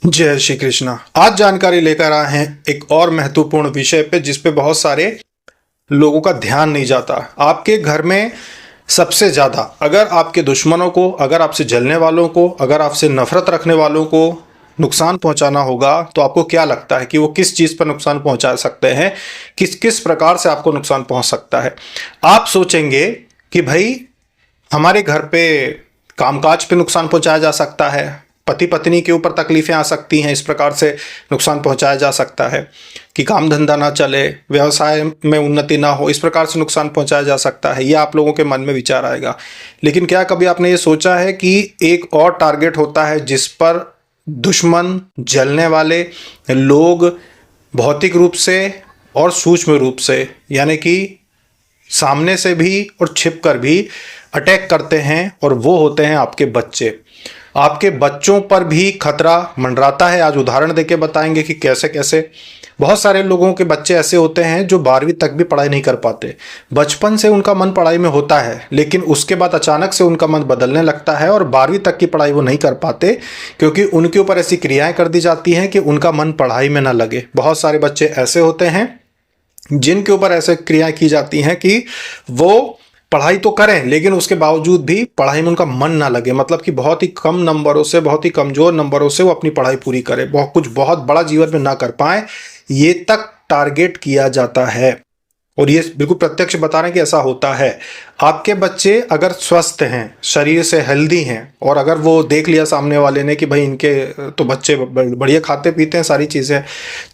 जय श्री कृष्णा। आज जानकारी लेकर आए हैं एक और महत्वपूर्ण विषय पे जिस पे बहुत सारे लोगों का ध्यान नहीं जाता। आपके घर में सबसे ज़्यादा अगर आपके दुश्मनों को, अगर आपसे जलने वालों को, अगर आपसे नफरत रखने वालों को नुकसान पहुंचाना होगा तो आपको क्या लगता है कि वो किस चीज़ पर नुकसान पहुंचा सकते हैं, किस किस प्रकार से आपको नुकसान पहुंच सकता है। आप सोचेंगे कि भाई हमारे घर पे कामकाज पे नुकसान पहुंचाया जा सकता है, पति पत्नी के ऊपर तकलीफें आ सकती हैं, इस प्रकार से नुकसान पहुंचाया जा सकता है कि काम धंधा ना चले, व्यवसाय में उन्नति ना हो, इस प्रकार से नुकसान पहुंचाया जा सकता है। ये आप लोगों के मन में विचार आएगा। लेकिन क्या कभी आपने ये सोचा है कि एक और टारगेट होता है जिस पर दुश्मन, जलने वाले लोग भौतिक रूप से और सूक्ष्म रूप से, यानी कि सामने से भी और छिप कर भी अटैक करते हैं, और वो होते हैं आपके बच्चे। आपके बच्चों पर भी खतरा मंडराता है। आज उदाहरण देके बताएंगे कि कैसे कैसे। बहुत सारे लोगों के बच्चे ऐसे होते हैं जो 12वीं तक भी पढ़ाई नहीं कर पाते। बचपन से उनका मन पढ़ाई में होता है, लेकिन उसके बाद अचानक से उनका मन बदलने लगता है और 12वीं तक की पढ़ाई वो नहीं कर पाते, क्योंकि उनके ऊपर ऐसी क्रियाएं कर दी जाती हैं कि उनका मन पढ़ाई में ना लगे। बहुत सारे बच्चे ऐसे होते हैं जिनके ऊपर ऐसे क्रियाएं की जाती हैं कि वो पढ़ाई तो करें लेकिन उसके बावजूद भी पढ़ाई में उनका मन ना लगे। मतलब कि बहुत ही कम नंबरों से, बहुत ही कमजोर नंबरों से वो अपनी पढ़ाई पूरी करे, बहुत बड़ा जीवन में ना कर पाए, ये तक टारगेट किया जाता है। और ये बिल्कुल प्रत्यक्ष बता रहे हैं कि ऐसा होता है। आपके बच्चे अगर स्वस्थ हैं, शरीर से हेल्दी हैं, और अगर वो देख लिया सामने वाले ने कि भाई इनके तो बच्चे बढ़िया खाते पीते हैं सारी चीज़ें,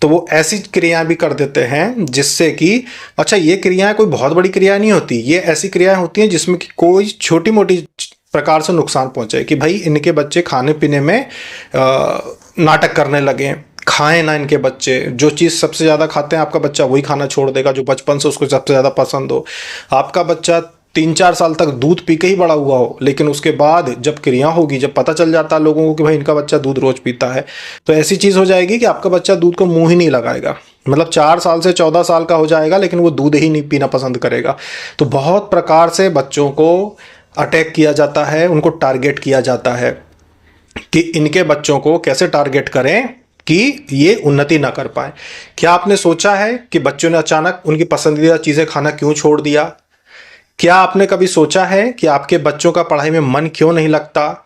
तो वो ऐसी क्रियाएं भी कर देते हैं जिससे कि, अच्छा ये क्रियाएं कोई बहुत बड़ी क्रिया नहीं होती, ये ऐसी क्रियाएं होती हैं जिसमें कि कोई छोटी मोटी प्रकार से नुकसान पहुंचे, कि भाई इनके बच्चे खाने पीने में नाटक करने लगे। खाएं ना इनके बच्चे, जो चीज़ सबसे ज़्यादा खाते हैं आपका बच्चा वही खाना छोड़ देगा जो बचपन से उसको सबसे ज़्यादा पसंद हो। आपका बच्चा 3-4 साल तक दूध पी के ही बड़ा हुआ हो, लेकिन उसके बाद जब क्रिया होगी, जब पता चल जाता है लोगों को कि भाई इनका बच्चा दूध रोज पीता है, तो ऐसी चीज़ हो जाएगी कि आपका बच्चा दूध को मुंह ही नहीं लगाएगा। मतलब 4 साल से 14 साल का हो जाएगा लेकिन वो दूध ही नहीं पीना पसंद करेगा। तो बहुत प्रकार से बच्चों को अटैक किया जाता है, उनको टारगेट किया जाता है कि इनके बच्चों को कैसे टारगेट करें कि ये उन्नति ना कर पाए। क्या आपने सोचा है कि बच्चों ने अचानक उनकी पसंदीदा चीज़ें खाना क्यों छोड़ दिया? क्या आपने कभी सोचा है कि आपके बच्चों का पढ़ाई में मन क्यों नहीं लगता?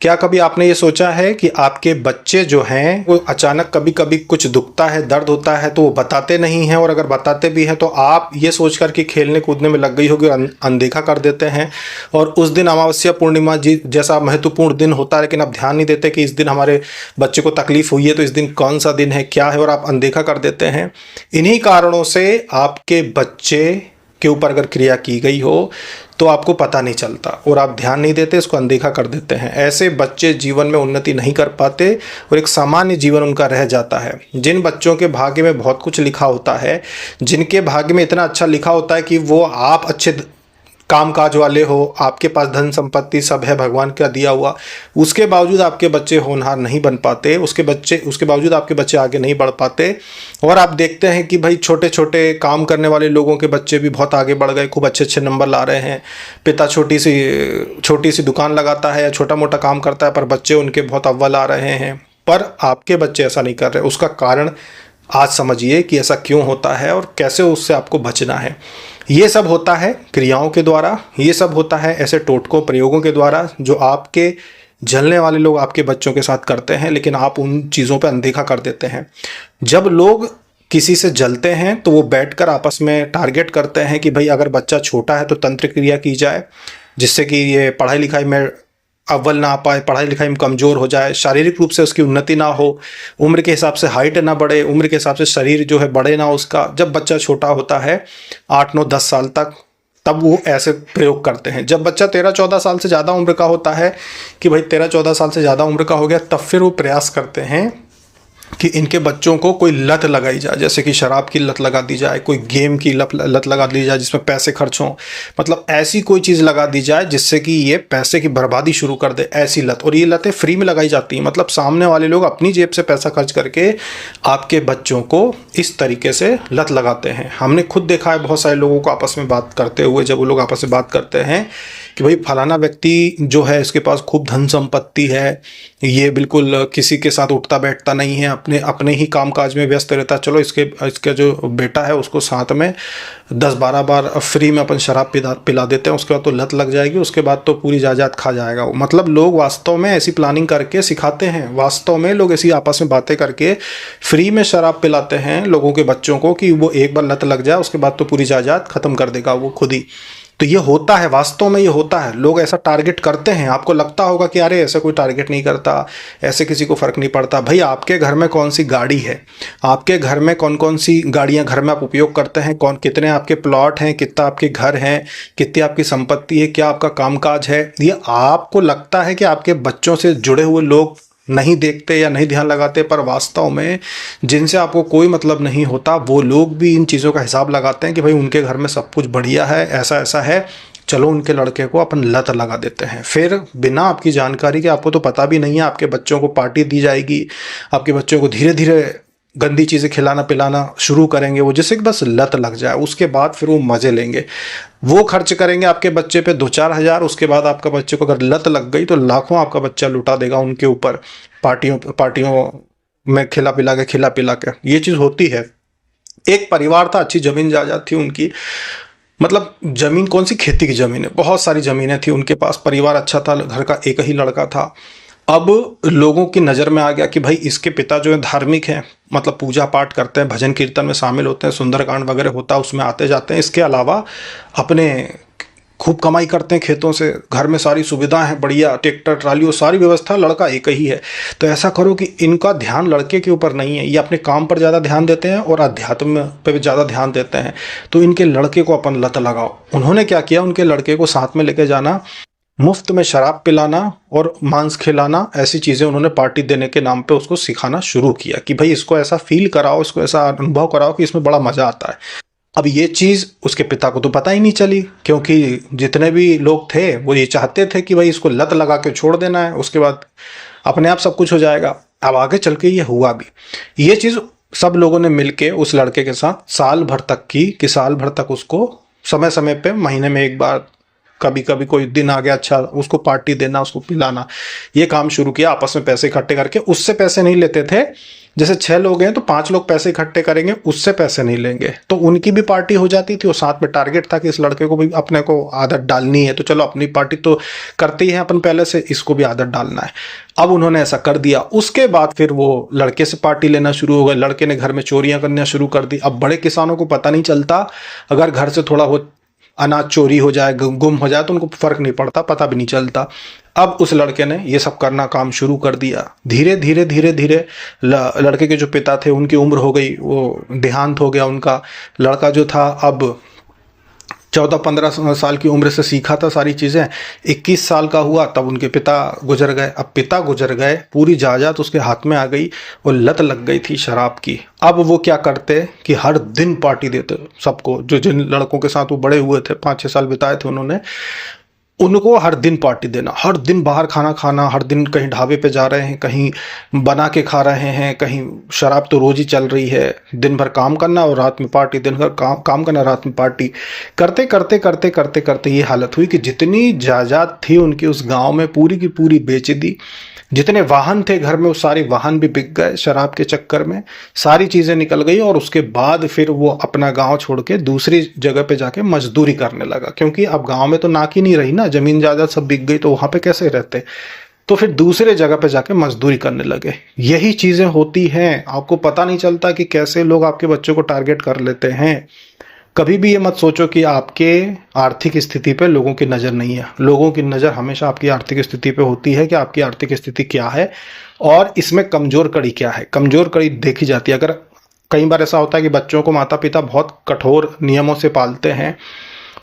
क्या कभी आपने ये सोचा है कि आपके बच्चे जो हैं वो अचानक कभी कभी कुछ दुखता है, दर्द होता है तो वो बताते नहीं हैं, और अगर बताते भी हैं तो आप ये सोच कर कि खेलने कूदने में लग गई होगी और अनदेखा कर देते हैं, और उस दिन अमावस्या पूर्णिमा जी जैसा महत्वपूर्ण दिन होता है लेकिन आप ध्यान नहीं देते कि इस दिन हमारे बच्चे को तकलीफ हुई है, तो इस दिन कौन सा दिन है, क्या है, और आप अनदेखा कर देते हैं। इन्हीं कारणों से आपके बच्चे के ऊपर अगर क्रिया की गई हो तो आपको पता नहीं चलता और आप ध्यान नहीं देते, इसको अनदेखा कर देते हैं। ऐसे बच्चे जीवन में उन्नति नहीं कर पाते और एक सामान्य जीवन उनका रह जाता है। जिन बच्चों के भाग्य में बहुत कुछ लिखा होता है, जिनके भाग्य में इतना अच्छा लिखा होता है कि वो आप अच्छे कामकाज वाले हो, आपके पास धन संपत्ति सब है भगवान का दिया हुआ, उसके बावजूद आपके बच्चे होनहार नहीं बन पाते, उसके बावजूद आपके बच्चे आगे नहीं बढ़ पाते। और आप देखते हैं कि भाई छोटे छोटे काम करने वाले लोगों के बच्चे भी बहुत आगे बढ़ गए, खूब अच्छे अच्छे नंबर ला रहे हैं। पिता छोटी सी दुकान लगाता है या छोटा मोटा काम करता है, पर बच्चे उनके बहुत अव्वल आ रहे हैं। पर आपके बच्चे ऐसा नहीं कर रहे। उसका कारण आज समझिए कि ऐसा क्यों होता है और कैसे उससे आपको बचना है। ये सब होता है क्रियाओं के द्वारा, ये सब होता है ऐसे टोटकों प्रयोगों के द्वारा जो आपके जलने वाले लोग आपके बच्चों के साथ करते हैं, लेकिन आप उन चीज़ों पर अनदेखा कर देते हैं। जब लोग किसी से जलते हैं तो वो बैठकर आपस में टारगेट करते हैं कि भाई अगर बच्चा छोटा है तो तंत्र क्रिया की जाए, जिससे कि ये पढ़ाई लिखाई में अव्वल ना आ पाए, पढ़ाई लिखाई में कमज़ोर हो जाए, शारीरिक रूप से उसकी उन्नति ना हो, उम्र के हिसाब से हाइट ना बढ़े, उम्र के हिसाब से शरीर जो है बढ़े ना उसका। जब बच्चा छोटा होता है 8-9-10 साल तक, तब वो ऐसे प्रयोग करते हैं। जब बच्चा 13-14 साल से ज़्यादा उम्र का होता है कि भाई 13-14 साल से ज़्यादा उम्र का हो गया, तब फिर वो प्रयास करते हैं कि इनके बच्चों को कोई लत लगाई जाए, जैसे कि शराब की लत लगा दी जाए, कोई गेम की लत लगा दी जाए जिसमें पैसे खर्च हों, मतलब ऐसी कोई चीज़ लगा दी जाए जिससे कि ये पैसे की बर्बादी शुरू कर दे, ऐसी लत। और ये लतें फ्री में लगाई जाती हैं, मतलब सामने वाले लोग अपनी जेब से पैसा खर्च करके आपके बच्चों को इस तरीके से लत लगाते हैं। हमने खुद देखा है बहुत सारे लोगों को आपस में बात करते हुए, जब वो लोग आपस में बात करते हैं कि भाई फलाना व्यक्ति जो है इसके पास खूब धन संपत्ति है, ये बिल्कुल किसी के साथ उठता बैठता नहीं है, अपने अपने ही कामकाज में व्यस्त रहता है, चलो इसके जो बेटा है उसको साथ में 10-12 बार फ्री में अपन शराब पिला देते हैं, उसके बाद तो लत लग जाएगी, उसके बाद तो पूरी जायदाद खा जाएगा। मतलब लोग वास्तव में ऐसी प्लानिंग करके सिखाते हैं, वास्तव में लोग ऐसी आपस में बातें करके फ्री में शराब पिलाते हैं लोगों के बच्चों को कि वो एक बार लत लग जाए उसके बाद तो पूरी जायदाद खत्म कर देगा वो खुद ही। तो ये होता है, वास्तव में ये होता है, लोग ऐसा टारगेट करते हैं। आपको लगता होगा कि अरे ऐसा कोई टारगेट नहीं करता, ऐसे किसी को फर्क नहीं पड़ता। भाई आपके घर में कौन सी गाड़ी है, आपके घर में कौन कौन सी गाड़ियां घर में आप उपयोग करते हैं, कौन कितने आपके प्लॉट हैं, कितना आपके घर हैं, कितनी आपकी संपत्ति है, क्या आपका कामकाज है, ये आपको लगता है कि आपके बच्चों से जुड़े हुए लोग नहीं देखते या नहीं ध्यान लगाते, पर वास्तव में जिनसे आपको कोई मतलब नहीं होता वो लोग भी इन चीज़ों का हिसाब लगाते हैं कि भाई उनके घर में सब कुछ बढ़िया है, ऐसा ऐसा है, चलो उनके लड़के को अपन लत लगा देते हैं। फिर बिना आपकी जानकारी के, आपको तो पता भी नहीं है, आपके बच्चों को पार्टी दी जाएगी, आपके बच्चों को धीरे धीरे गंदी चीज़ें खिलाना पिलाना शुरू करेंगे वो, जिससे कि बस लत लग जाए। उसके बाद फिर वो मज़े लेंगे, वो खर्च करेंगे आपके बच्चे पे 2-4 हज़ार, उसके बाद आपका बच्चे को अगर लत लग गई तो लाखों आपका बच्चा लुटा देगा उनके ऊपर, पार्टियों में खिला पिला के। ये चीज़ होती है। एक परिवार था, अच्छी ज़मीन जायदाद थी उनकी, मतलब ज़मीन कौन सी, खेती की ज़मीन है, बहुत सारी ज़मीनें थी उनके पास, परिवार अच्छा था, घर का एक ही लड़का था। अब लोगों की नज़र में आ गया कि भाई इसके पिता जो है धार्मिक हैं, मतलब पूजा पाठ करते हैं, भजन कीर्तन में शामिल होते हैं, सुंदरकांड वगैरह होता है उसमें आते जाते हैं, इसके अलावा अपने खूब कमाई करते हैं खेतों से, घर में सारी सुविधाएं हैं, बढ़िया ट्रैक्टर ट्राली, वो सारी व्यवस्था, लड़का एक ही है। तो ऐसा करो कि इनका ध्यान लड़के के ऊपर नहीं है, ये अपने काम पर ज़्यादा ध्यान देते हैं और अध्यात्म पे भी ज़्यादा ध्यान देते हैं, तो इनके लड़के को अपन लत लगाओ। उन्होंने क्या किया, उनके लड़के को साथ में लेके जाना, मुफ्त में शराब पिलाना और मांस खिलाना, ऐसी चीज़ें उन्होंने पार्टी देने के नाम पे उसको सिखाना शुरू किया कि भाई इसको ऐसा फील कराओ, इसको ऐसा अनुभव कराओ कि इसमें बड़ा मज़ा आता है। अब ये चीज़ उसके पिता को तो पता ही नहीं चली, क्योंकि जितने भी लोग थे वो ये चाहते थे कि भाई इसको लत लगा के छोड़ देना है, उसके बाद अपने आप सब कुछ हो जाएगा। अब आगे चल के ये हुआ भी। ये चीज़ सब लोगों ने मिलके उस लड़के के साथ साल भर तक की, कि साल भर तक उसको समय समय पे, महीने में एक बार, कभी कभी कोई दिन आ गया अच्छा, उसको पार्टी देना, उसको पिलाना, ये काम शुरू किया। आपस में पैसे इकट्ठे करके, उससे पैसे नहीं लेते थे, जैसे 6 लोग हैं तो 5 लोग पैसे इकट्ठे करेंगे, उससे पैसे नहीं लेंगे, तो उनकी भी पार्टी हो जाती थी। और साथ में टारगेट था कि इस लड़के को भी अपने को आदत डालनी है, तो चलो अपनी पार्टी तो करते ही हैं अपन पहले से, इसको भी आदत डालना है। अब उन्होंने ऐसा कर दिया। उसके बाद फिर वो लड़के से पार्टी लेना शुरू हो गए, लड़के ने घर में चोरियां करना शुरू कर दी। अब बड़े किसानों को पता नहीं चलता, अगर घर से थोड़ा बहुत अनाज चोरी हो जाए, गुम हो जाए, तो उनको फर्क नहीं पड़ता, पता भी नहीं चलता। अब उस लड़के ने ये सब करना काम शुरू कर दिया। धीरे धीरे लड़के के जो पिता थे उनकी उम्र हो गई, वो देहांत हो गया उनका। लड़का जो था अब 14-15 साल की उम्र से सीखा था सारी चीज़ें, 21 साल का हुआ तब उनके पिता गुजर गए। अब पिता गुजर गए, पूरी जायदाद उसके हाथ में आ गई, वो लत लग गई थी शराब की। अब वो क्या करते कि हर दिन पार्टी देते सबको, जो जिन लड़कों के साथ वो बड़े हुए थे, 5-6 साल बिताए थे उन्होंने, उनको हर दिन पार्टी देना, हर दिन बाहर खाना खाना, हर दिन कहीं ढाबे पे जा रहे हैं, कहीं बना के खा रहे हैं, कहीं शराब तो रोज ही चल रही है। दिन भर काम करना और रात में पार्टी, दिन भर काम करना, रात में पार्टी, करते करते करते करते करते ये हालत हुई कि जितनी जायदाद थी उनकी उस गांव में पूरी की पूरी बेच दी। जितने वाहन थे घर में वो सारे वाहन भी बिक गए शराब के चक्कर में, सारी चीज़ें निकल गई। और उसके बाद फिर वो अपना गांव छोड़ के दूसरी जगह पे जाके मजदूरी करने लगा, क्योंकि अब गांव में तो नाक ही नहीं रही ना, जमीन जायदाद सब बिक गई, तो वहां पे कैसे रहते। तो फिर दूसरे जगह पे जाके मजदूरी करने लगे। यही चीज़ें होती हैं, आपको पता नहीं चलता कि कैसे लोग आपके बच्चों को टारगेट कर लेते हैं। कभी भी ये मत सोचो कि आपके आर्थिक स्थिति पे लोगों की नज़र नहीं है। लोगों की नज़र हमेशा आपकी आर्थिक स्थिति पे होती है कि आपकी आर्थिक स्थिति क्या है और इसमें कमज़ोर कड़ी क्या है। कमज़ोर कड़ी देखी जाती है। अगर कई बार ऐसा होता है कि बच्चों को माता पिता बहुत कठोर नियमों से पालते हैं,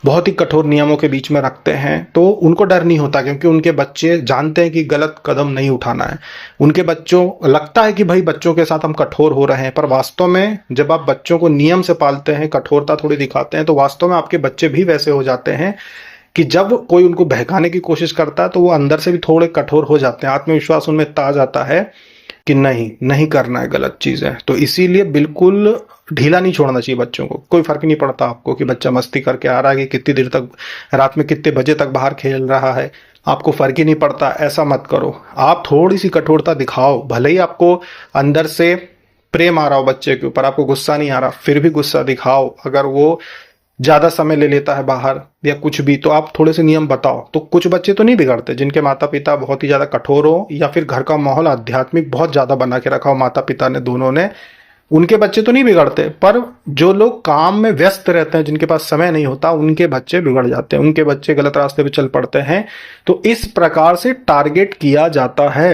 बहुत ही कठोर नियमों के बीच में रखते हैं तो उनको डर नहीं होता, क्योंकि उनके बच्चे जानते हैं कि गलत कदम नहीं उठाना है। उनके बच्चों लगता है कि भाई बच्चों के साथ हम कठोर हो रहे हैं, पर वास्तव में जब आप बच्चों को नियम से पालते हैं, कठोरता थोड़ी दिखाते हैं, तो वास्तव में आपके बच्चे भी वैसे हो जाते हैं कि जब कोई उनको बहकाने की कोशिश करता है तो वो अंदर से भी थोड़े कठोर हो जाते हैं। आत्मविश्वास उनमें इतना आ जाता है कि नहीं नहीं करना है गलत चीजें। तो इसीलिए बिल्कुल ढीला नहीं छोड़ना चाहिए बच्चों को। कोई फर्क नहीं पड़ता आपको कि बच्चा मस्ती करके आ रहा है कि कितनी देर तक रात में कितने बजे तक बाहर खेल रहा है, आपको फर्क ही नहीं पड़ता। ऐसा मत करो, आप थोड़ी सी कठोरता दिखाओ। भले ही आपको अंदर से प्रेम आ रहा हो बच्चे के ऊपर, आपको गुस्सा नहीं आ रहा, फिर भी गुस्सा दिखाओ। अगर वो ज्यादा समय ले लेता है बाहर या कुछ भी, तो आप थोड़े से नियम बताओ। तो कुछ बच्चे तो नहीं बिगड़ते जिनके माता पिता बहुत ही ज्यादा कठोर हो या फिर घर का माहौल आध्यात्मिक बहुत ज्यादा बना के रखा हो माता पिता ने, दोनों ने, उनके बच्चे तो नहीं बिगड़ते। पर जो लोग काम में व्यस्त रहते हैं, जिनके पास समय नहीं होता, उनके बच्चे बिगड़ जाते हैं, उनके बच्चे गलत रास्ते पे चल पड़ते हैं। तो इस प्रकार से टारगेट किया जाता है।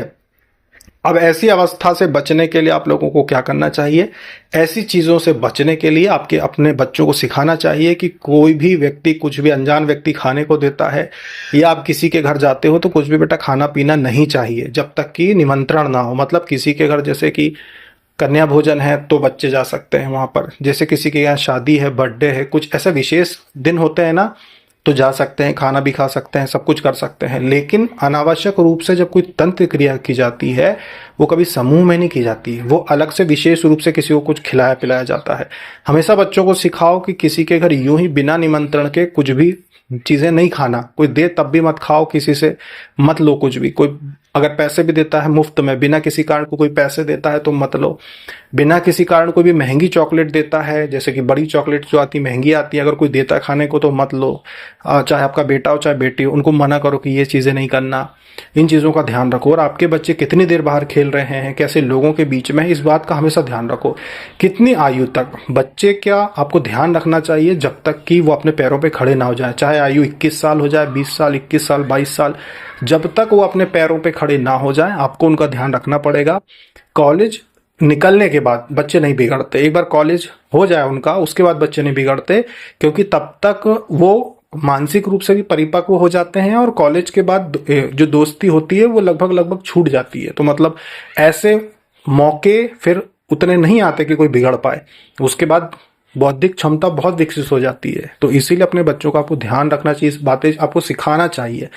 अब ऐसी अवस्था से बचने के लिए आप लोगों को क्या करना चाहिए? ऐसी चीजों से बचने के लिए आपके अपने बच्चों को सिखाना चाहिए कि कोई भी व्यक्ति, कुछ भी अनजान व्यक्ति खाने को देता है या आप किसी के घर जाते हो तो कुछ भी बेटा खाना पीना नहीं चाहिए जब तक कि निमंत्रण ना हो। मतलब किसी के घर जैसे कि कन्या भोजन है तो बच्चे जा सकते हैं वहां पर, जैसे किसी के यहाँ शादी है, बर्थडे है, कुछ ऐसे विशेष दिन होते हैं ना, तो जा सकते हैं, खाना भी खा सकते हैं, सब कुछ कर सकते हैं। लेकिन अनावश्यक रूप से जब कोई तंत्र क्रिया की जाती है, वो कभी समूह में नहीं की जाती है, वो अलग से विशेष रूप से किसी को कुछ खिलाया पिलाया जाता है। हमेशा बच्चों को सिखाओ कि किसी के घर यूं ही बिना निमंत्रण के कुछ भी चीजें नहीं खाना। कोई दे तब भी मत खाओ, किसी से मत लो कुछ भी। कोई अगर पैसे भी देता है मुफ्त में, बिना किसी कारण को कोई पैसे देता है तो मत लो। बिना किसी कारण कोई भी महंगी चॉकलेट देता है, जैसे कि बड़ी चॉकलेट जो आती महंगी आती है, अगर कोई देता है खाने को तो मत लो। चाहे आपका बेटा हो चाहे बेटी हो, उनको मना करो कि ये चीजें नहीं करना। इन चीजों का ध्यान रखो। और आपके बच्चे कितनी देर बाहर खेल रहे हैं, कैसे लोगों के बीच में, इस बात का हमेशा ध्यान रखो। कितनी आयु तक बच्चे, क्या आपको ध्यान रखना चाहिए जब तक कि वो अपने पैरों पे खड़े ना हो जाए। चाहे आयु 21 साल हो जाए, 20 साल, 21 साल, 22 साल, जब तक वो अपने पैरों पे खड़े ना हो जाए आपको उनका ध्यान रखना पड़ेगा। कॉलेज निकलने के बाद बच्चे नहीं बिगड़ते। एक बार कॉलेज हो जाए उनका, उसके बाद बच्चे नहीं बिगड़ते, क्योंकि तब तक वो मानसिक रूप से भी परिपक्व हो जाते हैं और कॉलेज के बाद जो दोस्ती होती है वो लगभग छूट जाती है। तो मतलब ऐसे मौके फिर उतने नहीं आते कि कोई बिगड़ पाए। उसके बाद बौद्धिक क्षमता बहुत विकसित हो जाती है। तो इसीलिए अपने बच्चों का आपको ध्यान रखना चाहिए, इस बातें आपको सिखाना चाहिए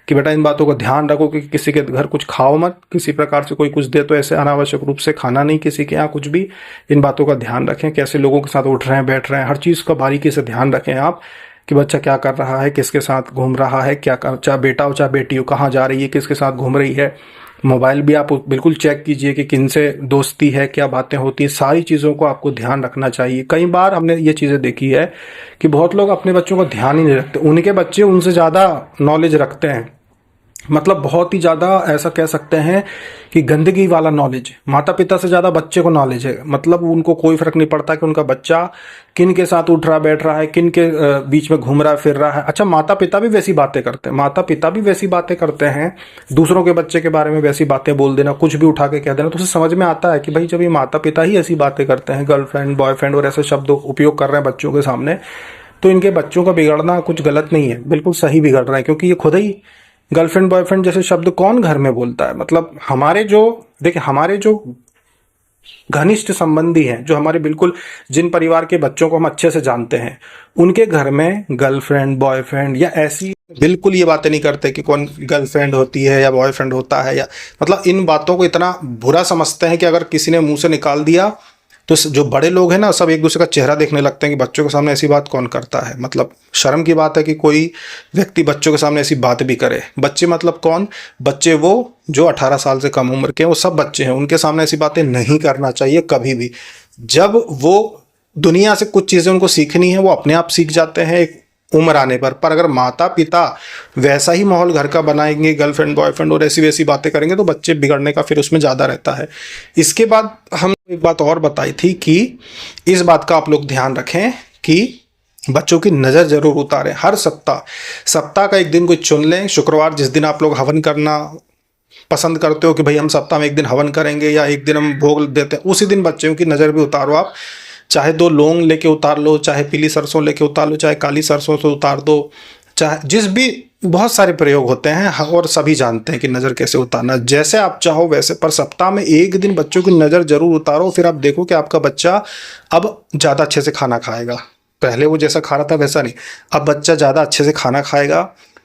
कि बेटा इन बातों का ध्यान रखो कि किसी के घर कुछ खाओ मत, किसी प्रकार से कोई कुछ दे तो ऐसे अनावश्यक रूप से खाना नहीं किसी के यहाँ कुछ भी। इन बातों का ध्यान रखें, कैसे लोगों के साथ उठ रहे हैं, बैठ रहे हैं, हर चीज़ का बारीकी से ध्यान रखें आप कि बच्चा क्या कर रहा है, किसके साथ घूम रहा है, क्या कर, चाहे बेटा हो चाहे बेटी हो, कहाँ जा रही है, किसके साथ घूम रही है। मोबाइल भी आप बिल्कुल चेक कीजिए कि किनसे दोस्ती है, क्या बातें होती है, सारी चीज़ों को आपको ध्यान रखना चाहिए। कई बार हमने ये चीज़ें देखी है कि बहुत लोग अपने बच्चों का ध्यान ही नहीं रखते, उनके बच्चे उनसे ज़्यादा नॉलेज रखते हैं। मतलब बहुत ही ज़्यादा ऐसा कह सकते हैं कि गंदगी वाला नॉलेज, माता पिता से ज़्यादा बच्चे को नॉलेज है। मतलब उनको कोई फर्क नहीं पड़ता कि उनका बच्चा किन के साथ उठ रहा बैठ रहा है, किन के बीच में घूम रहा फिर रहा है। अच्छा, माता पिता भी वैसी बातें करते हैं, माता पिता भी वैसी बातें करते हैं, दूसरों के बच्चे के बारे में वैसी बातें बोल देना, कुछ भी उठा के कह देना। तो उसे समझ में आता है कि भाई जब ये माता पिता ही ऐसी बातें करते हैं, गर्लफ्रेंड बॉयफ्रेंड और ऐसे शब्द उपयोग कर रहे हैं बच्चों के सामने, तो इनके बच्चों का बिगड़ना कुछ गलत नहीं है, बिल्कुल सही बिगड़ रहा है। क्योंकि ये खुद ही गर्लफ्रेंड बॉयफ्रेंड जैसे शब्द कौन घर में बोलता है। मतलब हमारे जो देखिए, हमारे जो घनिष्ठ संबंधी हैं, जो हमारे बिल्कुल, जिन परिवार के बच्चों को हम अच्छे से जानते हैं, उनके घर में गर्लफ्रेंड बॉयफ्रेंड या ऐसी बिल्कुल ये बातें नहीं करते कि कौन गर्लफ्रेंड होती है या बॉयफ्रेंड होता है, या मतलब इन बातों को इतना बुरा समझते हैं कि अगर किसी ने मुंह से निकाल दिया तो जो बड़े लोग हैं ना, सब एक दूसरे का चेहरा देखने लगते हैं कि बच्चों के सामने ऐसी बात कौन करता है। मतलब शर्म की बात है कि कोई व्यक्ति बच्चों के सामने ऐसी बात भी करे। बच्चे मतलब कौन? बच्चे वो जो 18 साल से कम उम्र के हैं, वो सब बच्चे हैं, उनके सामने ऐसी बातें नहीं करना चाहिए कभी भी। जब वो दुनिया से कुछ चीज़ें उनको सीखनी है, वो अपने आप सीख जाते हैं एक उम्र आने पर अगर माता पिता वैसा ही माहौल घर का बनाएंगे, गर्लफ्रेंड बॉयफ्रेंड और ऐसी वैसी बातें करेंगे, तो बच्चे बिगड़ने का फिर उसमें ज़्यादा रहता है। इसके बाद हम एक बात और बताई थी कि इस बात का आप लोग ध्यान रखें कि बच्चों की नज़र जरूर उतारें। हर सप्ताह का एक दिन कोई चुन लें, शुक्रवार जिस दिन आप लोग हवन करना पसंद करते हो कि भाई हम सप्ताह में एक दिन हवन करेंगे या एक दिन हम भोग देते हैं, उसी दिन बच्चों की नज़र भी उतारो आप। चाहे 2 लौंग लेके उतार लो, चाहे पीली सरसों लेके उतार लो, चाहे काली सरसों से उतार दो, चाहे जिस भी, बहुत सारे प्रयोग होते हैं और सभी जानते हैं कि नज़र कैसे उतारना। जैसे आप चाहो वैसे, पर सप्ताह में 1 दिन बच्चों की नज़र जरूर उतारो। फिर आप देखो कि आपका बच्चा अब ज़्यादा अच्छे से खाना खाएगा। पहले वो जैसा खा रहा था वैसा नहीं, अब बच्चा ज़्यादा अच्छे से खाना खाएगा।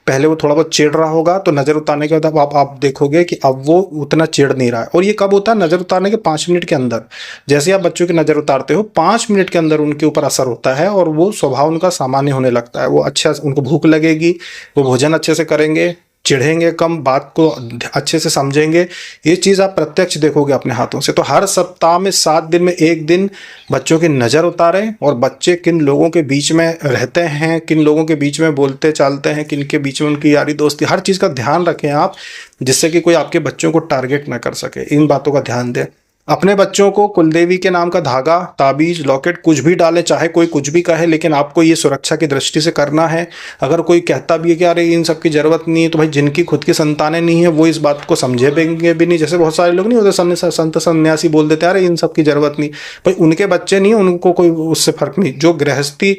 पहले वो थोड़ा बहुत चिढ़ रहा होगा, तो नज़र उतारने के बाद आप देखोगे कि अब वो उतना चिढ़ नहीं रहा है। और ये कब होता है? नज़र उतारने के 5 मिनट के अंदर। जैसे आप बच्चों की नज़र उतारते हो, 5 मिनट के अंदर उनके ऊपर असर होता है और वो स्वभाव उनका सामान्य होने लगता है। वो अच्छा, उनको भूख लगेगी, वो भोजन अच्छे से करेंगे, चिढ़ेंगे कम, बात को अच्छे से समझेंगे। ये चीज़ आप प्रत्यक्ष देखोगे अपने हाथों से। तो हर सप्ताह में 7 दिन में 1 दिन बच्चों की नज़र उतारें, और बच्चे किन लोगों के बीच में रहते हैं, किन लोगों के बीच में बोलते चालते हैं, किन के बीच में उनकी यारी दोस्ती, हर चीज़ का ध्यान रखें आप, जिससे कि कोई आपके बच्चों को टारगेट ना कर सके। इन बातों का ध्यान दें। अपने बच्चों को कुलदेवी के नाम का धागा, ताबीज, लॉकेट कुछ भी डालें, चाहे कोई कुछ भी कहे, लेकिन आपको ये सुरक्षा की दृष्टि से करना है। अगर कोई कहता भी है कि अरे इन सब की ज़रूरत नहीं है, तो भाई जिनकी खुद की संतानें नहीं है वो इस बात को समझेंगे भी नहीं। जैसे बहुत सारे लोग नहीं होते, संत सन्यासी बोल देते हैं अरे इन सब की ज़रूरत नहीं। भाई उनके बच्चे नहीं, उनको कोई उससे फ़र्क नहीं। जो गृहस्थी,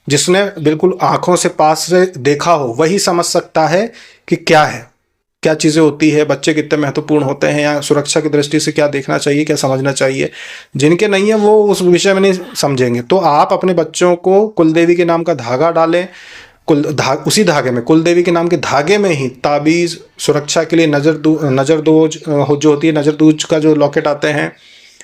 जिसने बिल्कुल आँखों से पास से देखा हो, वही समझ सकता है कि क्या है, क्या चीज़ें होती है, बच्चे कितने महत्वपूर्ण होते हैं, या सुरक्षा की दृष्टि से क्या देखना चाहिए, क्या समझना चाहिए। जिनके नहीं है वो उस विषय में नहीं समझेंगे। तो आप अपने बच्चों को कुलदेवी के नाम का धागा डालें, उसी धागे में, कुलदेवी के नाम के धागे में ही ताबीज़, सुरक्षा के लिए नज़रदोज जो होती है, नज़रदोज का जो लॉकेट आते हैं,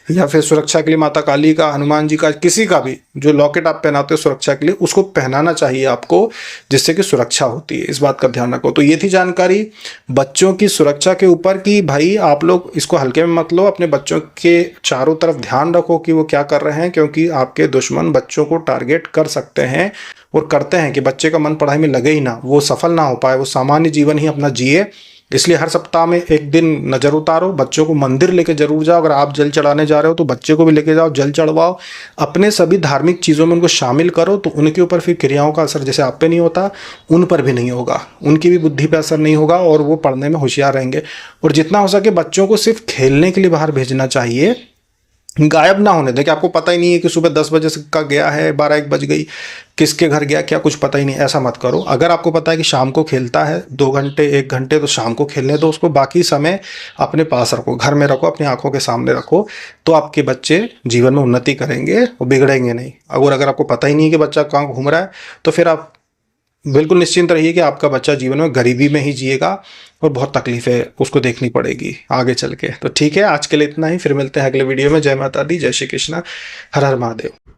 या फिर सुरक्षा के लिए माता काली का, हनुमान जी का, किसी का भी जो लॉकेट आप पहनाते हो सुरक्षा के लिए, उसको पहनाना चाहिए आपको, जिससे कि सुरक्षा होती है। इस बात का ध्यान रखो। तो ये थी जानकारी बच्चों की सुरक्षा के ऊपर कि भाई आप लोग इसको हल्के में मत लो। अपने बच्चों के चारों तरफ ध्यान रखो कि वो क्या कर रहे हैं, क्योंकि आपके दुश्मन बच्चों को टारगेट कर सकते हैं और करते हैं कि बच्चे का मन पढ़ाई में लगे ही ना, वो सफल ना हो पाए, वो सामान्य जीवन ही अपना जिए। इसलिए हर सप्ताह में 1 दिन नज़र उतारो। बच्चों को मंदिर लेके जरूर जाओ। अगर आप जल चढ़ाने जा रहे हो तो बच्चे को भी लेके जाओ, जल चढ़वाओ। अपने सभी धार्मिक चीज़ों में उनको शामिल करो, तो उनके ऊपर फिर क्रियाओं का असर जैसे आप पे नहीं होता, उन पर भी नहीं होगा, उनकी भी बुद्धि पे असर नहीं होगा और वो पढ़ने में होशियार रहेंगे। और जितना हो सके बच्चों को सिर्फ खेलने के लिए बाहर भेजना चाहिए, गायब ना होने दें कि आपको पता ही नहीं है कि सुबह 10 बजे का गया है, 12-1 बज गई, किसके घर गया क्या कुछ पता ही नहीं। ऐसा मत करो। अगर आपको पता है कि शाम को खेलता है 2 घंटे 1 घंटे, तो शाम को खेलने दो उसको। बाकी समय अपने पास रखो, घर में रखो, अपनी आंखों के सामने रखो, तो आपके बच्चे जीवन में उन्नति करेंगे और बिगड़ेंगे नहीं। अगर आपको पता ही नहीं है कि बच्चा कहाँ घूम रहा है, तो फिर आप बिल्कुल निश्चिंत रहिए कि आपका बच्चा जीवन में गरीबी में ही जिएगा और बहुत तकलीफें उसको देखनी पड़ेगी आगे चल के। तो ठीक है, आज के लिए इतना ही। फिर मिलते हैं अगले वीडियो में। जय माता दी, जय श्री कृष्णा, हर हर महादेव।